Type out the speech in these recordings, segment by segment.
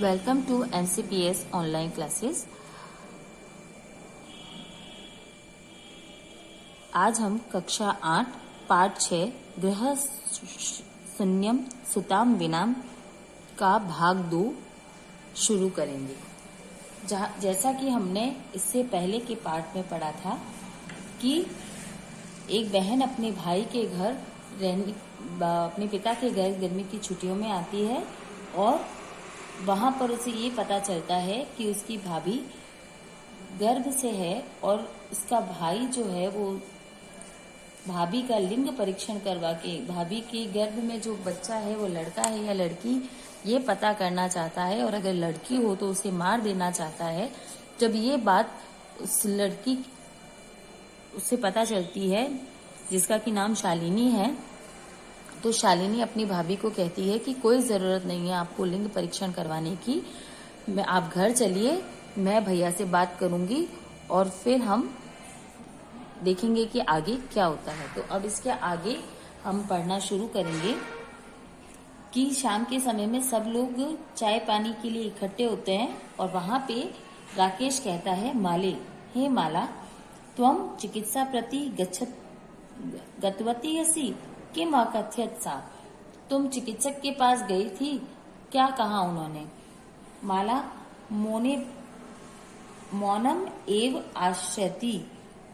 Welcome to NCPS online classes. आज हम कक्षा 8 पाठ 6 गृह शून्यम सुताम विनाम का भाग 2 शुरू करेंगे। जैसा कि हमने इससे पहले के पाठ में पढ़ा था कि एक बहन अपने भाई के घर अपने पिता के घर गर्मी की छुट्टियों में आती है और वहां पर उसे ये पता चलता है कि उसकी भाभी गर्भ से है और उसका भाई जो है वो भाभी का लिंग परीक्षण करवा के भाभी के गर्भ में जो बच्चा है वो लड़का है या लड़की ये पता करना चाहता है, और अगर लड़की हो तो उसे मार देना चाहता है। जब ये बात उस लड़की उससे पता चलती है जिसका कि नाम शालिनी है, तो शालिनी अपनी भाभी को कहती है कि कोई जरूरत नहीं है आपको लिंग परीक्षण करवाने की, आप घर चलिए, मैं भैया से बात करूंगी और फिर हम देखेंगे कि आगे क्या होता है। तो अब इसके आगे हम पढ़ना शुरू करेंगे कि शाम के समय में सब लोग चाय पानी के लिए इकट्ठे होते हैं और वहां पे राकेश कहता है, माले, हे माला, त्वम चिकित्सा प्रति गतवती हसी किम अकथयत सा, तुम चिकित्सक के पास गई थी, क्या कहा उन्होंने? माला मौनम एव आश्यति,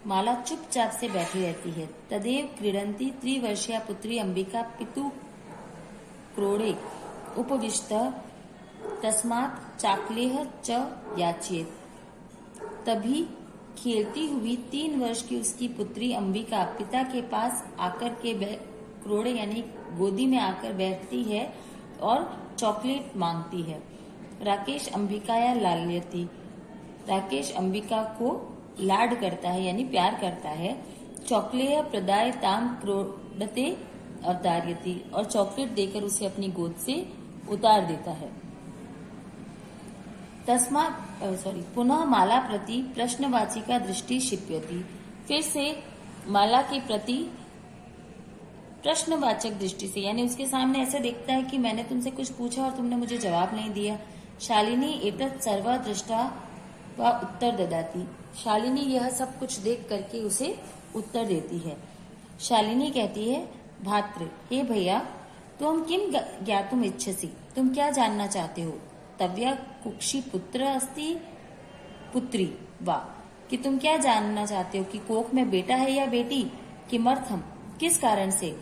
माला चुपचाप से बैठी रहती है। तदेव क्रीडंती त्रिवर्षीया पुत्री अंबिका पितु क्रोड़े उपविष्ट तस्मात् चाकलेह च याचेत, तभी खेलती हुई 3 वर्ष की उसकी पुत्री अंबिका पिता के पास आकर के क्रोड़े यानी गोदी में आकर बैठती है और चॉकलेट मांगती है। राकेश अंबिका या लाल्यति, राकेश अंबिका को लाड करता है यानी प्यार करता है। चॉकलेय प्रदाय ताम क्रोडते अवतार्यति, और चॉकलेट देकर उसे अपनी गोद से उतार देता है। पुनः माला प्रति प्रश्नवाची का दृष्टि क्षिप्यति, फिर से माला के प्रति प्रश्नवाचक दृष्टि से यानी उसके सामने ऐसे देखता है कि मैंने तुमसे कुछ पूछा और तुमने मुझे जवाब नहीं दिया। शालिनी एतत् सर्व दृष्टा व उत्तर ददाती, शालिनी यह सब कुछ देख करके उसे उत्तर देती है। शालिनी कहती है, भात्र, हे भैया, तुम किम ज्ञातुम इच्छसि, तुम क्या जानना चाहते हो? तव्या कुक्षी पुत्र अस्ति पुत्री वा, कि तुम क्या जानना चाहते हो कि कोख में बेटा है या बेटी? किमर्थम, किस कारण से?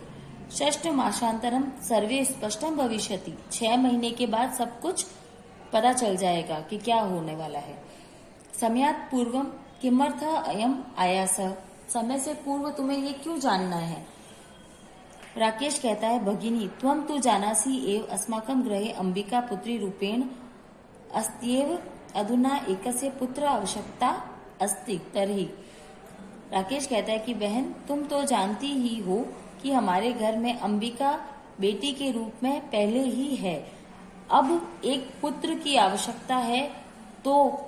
षष्ठ मासांतरम सर्वे स्पष्टम भविष्यति, 6 महीने के बाद सब कुछ पता चल जाएगा कि क्या होने वाला है। समयात् पूर्वम किमर्थ अयम आयास, समय से पूर्व तुम्हें ये क्यों जानना है? राकेश कहता है, भगिनी, त्वं तु जानासि एव अस्माकं गृहे अंबिका पुत्री रूपेण अस्त्येव, अधुना एकस्य पुत्र आवश्यकता अस्ति तर्हि। राकेश कहता है कि बहन, तुम तो जानती ही हो कि हमारे घर में अंबिका बेटी के रूप में पहले ही है, अब एक पुत्र की आवश्यकता है। तो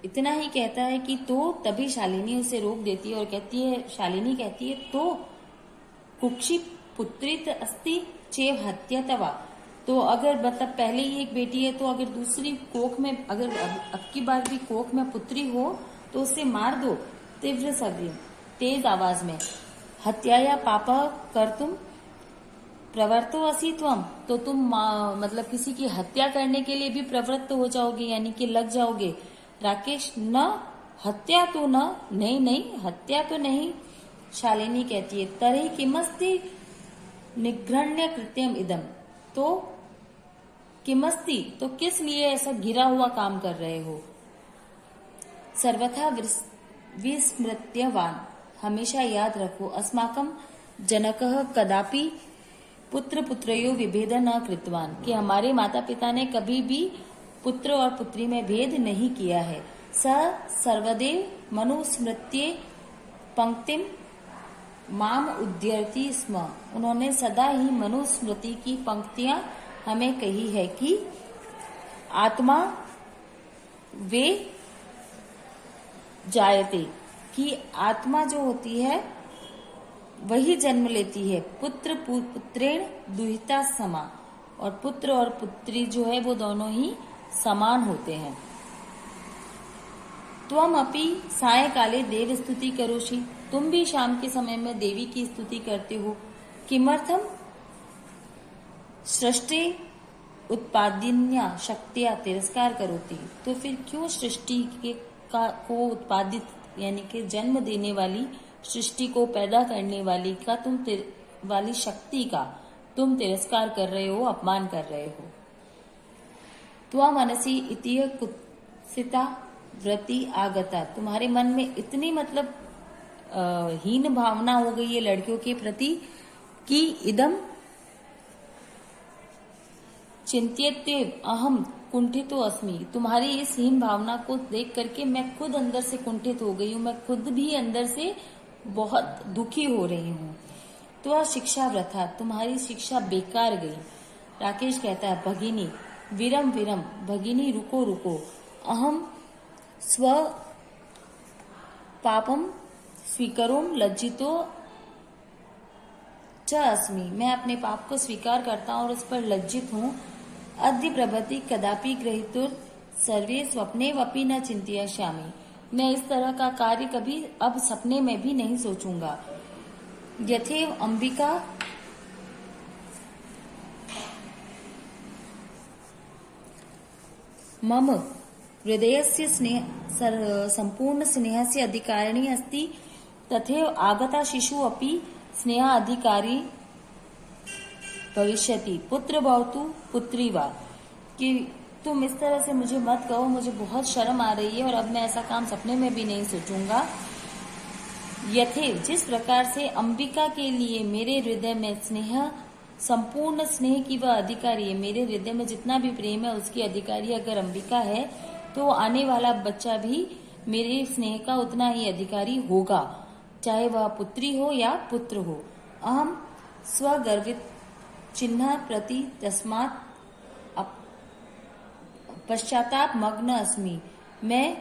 इतना ही कहता है कि तो तभी शालिनी उसे रोक देती है और कहती है, शालिनी कहती है, तो कुक्षी पुत्रित अस्ति चेव हत्या तवा, तो अगर मतलब पहले ही एक बेटी है तो अगर दूसरी कोख में अगर अब की बार भी कोख में पुत्री हो तो उसे मार दो। तीव्र सग्री, तेज आवाज में, हत्याया पापा कर तुम प्रवृत्तो असि त्वम, तो तुम मतलब किसी की हत्या करने के लिए भी प्रवृत्त हो जाओगे यानी कि लग जाओगे। राकेश, न हत्या तो न, नहीं नहीं हत्या तो नहीं। शालिनी कहती है, तर्हि किमस्ति निघृण्य कृत्यम इदम, तो किमस्ति, तो किस लिए ऐसा गिरा हुआ काम कर रहे हो? सर्वथा विस्मृत्यवान, हमेशा याद रखो, अस्माकं जनकः कदापि पुत्र पुत्रयो विभेद न कृतवान, कि हमारे माता पिता ने कभी भी पुत्र और पुत्री में भेद नहीं किया है। स सर्वदेव मनुस्मृत्ये पंक्तिम माम उद्यर्ति स्म, उन्होंने सदा ही मनुस्मृति की पंक्तियां हमें कही है कि आत्मा वे जायते, कि आत्मा जो होती है वही जन्म लेती है। पुत्र पुत्रेण दुहिता समा, और पुत्र और पुत्री जो है वो दोनों ही समान होते हैं। त्वम अपि सायकाले देव स्तुति करोषि, तुम भी शाम के समय में देवी की स्तुति करते हो। किमर्थम सृष्टि उत्पादिन्या शक्तिया तिरस्कार करोति, तो फिर क्यों सृष्टि को उत्पादित यानी कि जन्म देने वाली, सृष्टि को पैदा करने वाली का वाली शक्ति का तुम तिरस्कार कर रहे हो, अपमान कर रहे हो। त्वा मनसी इतिय कुत्सिता व्रति आगता, तुम्हारे मन में इतनी मतलब हीन भावना हो गई है लड़कियों के प्रति कि इदम चिंत्यतेव अहम कुंठितो अस्मि, तुम्हारी इस हीन भावना को देख करके मैं खुद अंदर से कुंठित हो गई हूँ, मैं खुद भी अंदर से बहुत दुखी हो रही हूँ। तो शिक्षा व्रथा, तुम्हारी शिक्षा बेकार गई। राकेश कहता है भगिनी विरम विरम, भगिनी रुको रुको, अहम स्व पापम स्वीकरोम लज्जितो च अस्मि, मैं अपने पाप को स्वीकार करता हूँ और उस पर लज्जित हूँ। अद्य प्रभति कदापि ग्रहीतुर सर्वे स्वप्ने वपि न चिंतयिष्यामि, मैं इस तरह का कार्य कभी अब सपने में भी नहीं सोचूंगा। यथेव अंबिका मम हृदयस्य स्नेह संपूर्ण स्नेहस्य अधिकारिणी अस्ति, तथैव आगता शिशु अपि स्नेह अधिकारी भविष्यति, पुत्र भवतु पुत्री वा, कि तुम इस तरह से मुझे मत कहो, मुझे बहुत शर्म आ रही है और अब मैं ऐसा काम सपने में भी नहीं सोचूंगा। यथेव, जिस प्रकार से अंबिका के लिए मेरे हृदय में स्नेह, संपूर्ण स्नेह की वह अधिकारी है, मेरे हृदय में जितना भी प्रेम है उसकी अधिकारी अगर अंबिका है, तो आने वाला बच्चा भी मेरे स्नेह का उतना ही अधिकारी होगा, चाहे वह पुत्री हो या पुत्र हो। अहम स्वगर्वित चिन्ह प्रति तस्मात् पश्चाताप मग्न अस्मि, मैं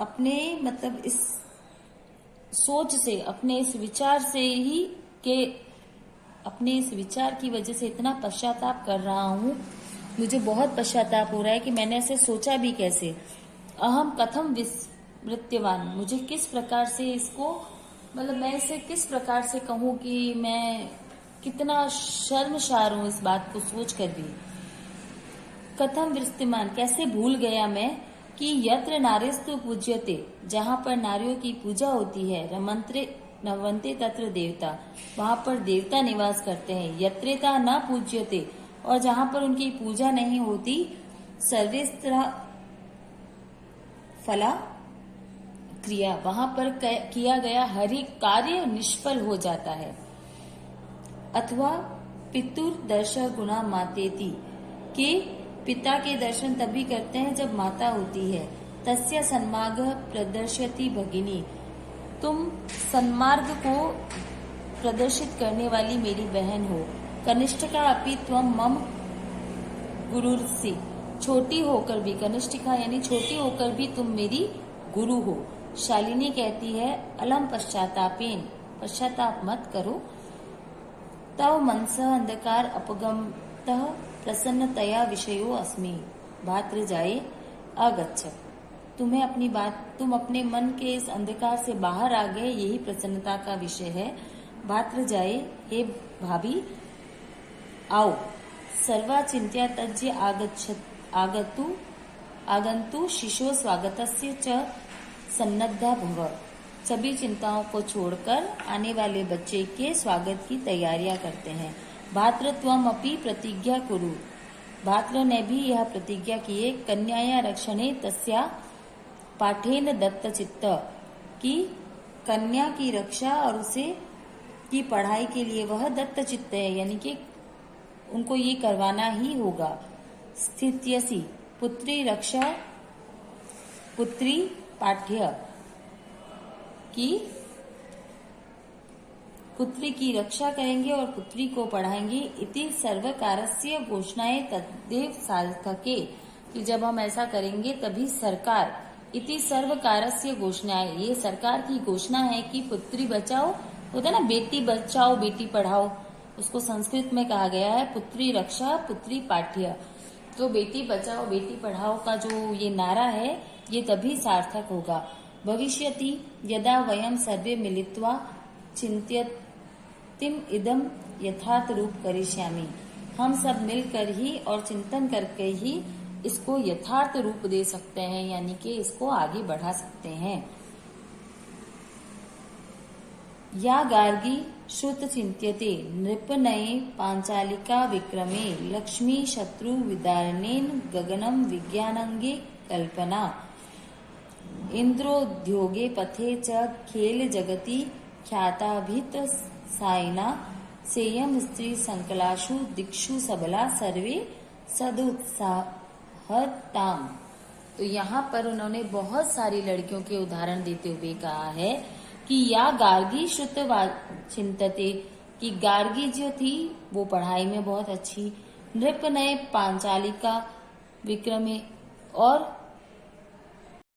अपने मतलब इस सोच से, अपने इस विचार से ही के अपने इस विचार की वजह से इतना पश्चाताप कर रहा हूँ, मुझे बहुत पश्चाताप हो रहा है कि मैंने ऐसे सोचा भी कैसे। अहम कथम विस्मृत्यवान, मुझे किस प्रकार से इसको मतलब मैं इसे किस प्रकार से कहूँ कि मैं कितना शर्मसार हूँ इस बात को सोच कर भी। कथम विस्मृत्यवान, कैसे भूल गया मैं कि यत्र नारीस्तु पूज्यते, जहाँ पर नारियों की पूजा होती है, रमन्ते तत्र देवता, वहाँ पर देवता निवास करते हैं। यत्रेता न पूज्यते, और जहाँ पर उनकी पूजा नहीं होती, सर्वेस्त्र फला क्रिया, वहाँ पर किया गया हर एक कार्य निष्फल हो जाता है। अथवा पितुर दर्शन गुणा मातेति, के पिता के दर्शन तभी करते हैं जब माता होती है। तस्य सन्मार्ग प्रदर्शयति भगिनी, तुम सन्मार्ग को प्रदर्शित करने वाली मेरी बहन हो। कनिष्ठिका अपि त्वम मम गुरुर्सि, छोटी होकर भी, कनिष्ठिका यानी छोटी होकर भी तुम मेरी गुरु हो। शालिनी कहती है अलम पश्चातापेन, पश्चाताप मत करो। तव मनसः अंधकार अपगमतः प्रसन्नतया विषयो अस्मि, भात्र जाए अगच्छ, तुम्हें अपनी बात, तुम अपने मन के इस अंधकार से बाहर आ गए, यही प्रसन्नता का विषय है। भात्र जाए, हे भाभी आओ। सर्वा चिंत्या तज्य आगंतु शिशो स्वागतस्य च सन्नद्धा भव, सभी चिंताओं को छोड़कर आने वाले बच्चे के स्वागत की तैयारियां करते हैं। भातृत्वम अपि प्रतिज्ञा कुरु, भात्र ने भी यह प्रतिज्ञा किए। कन्याया रक्षणे तस्या पाठेन दत्त चित्त, की कन्या की रक्षा और उसे की पढ़ाई के लिए वह दत्त चित्त है, यानी कि उनको ये करवाना ही होगा। स्थित्यसि पुत्री रक्षा, पुत्री पाठ्य, की पुत्री की रक्षा करेंगे और पुत्री को पढ़ाएंगे। इति सर्वकारस्य घोषणाएं तद्देव सार्थके, कि जब हम ऐसा करेंगे तभी सरकार इति सर्वकारस्य घोषणा है, ये सरकार की घोषणा है कि पुत्री बचाओ, होता है ना बेटी बचाओ बेटी पढ़ाओ, उसको संस्कृत में कहा गया है पुत्री रक्षा पुत्री पाठ्य। तो बेटी बचाओ बेटी पढ़ाओ का जो ये नारा है ये तभी सार्थक होगा। भविष्यति यदा वयम सर्वे मिलित्वा चिंत्यतिम इदम यथार्थ रूप करिष्यामि, हम सब मिलकर ही और चिंतन करके ही इसको यथार्थ रूप दे सकते हैं, यानी कि इसको आगे बढ़ा सकते हैं। या गार्गी श्रुत चिंत्यते नृपनये पांचालिका विक्रमे लक्ष्मी शत्रु विदारणेन गगनम विज्ञानंगे कल्पना इंद्रोद्योगे पथे च खेल जगति ख्याताभित सायना सेयम स्त्री संकलाशु दिक्षु सबला सर्वे सदुत्साहताम। तो यहाँ पर उन्होंने बहुत सारी लड़कियों के उदाहरण देते हुए कहा है कि या गार्गी श्रुत चिंतते, कि गार्गी जो थी वो पढ़ाई में बहुत अच्छी, नृपनय पांचालिका विक्रमे, और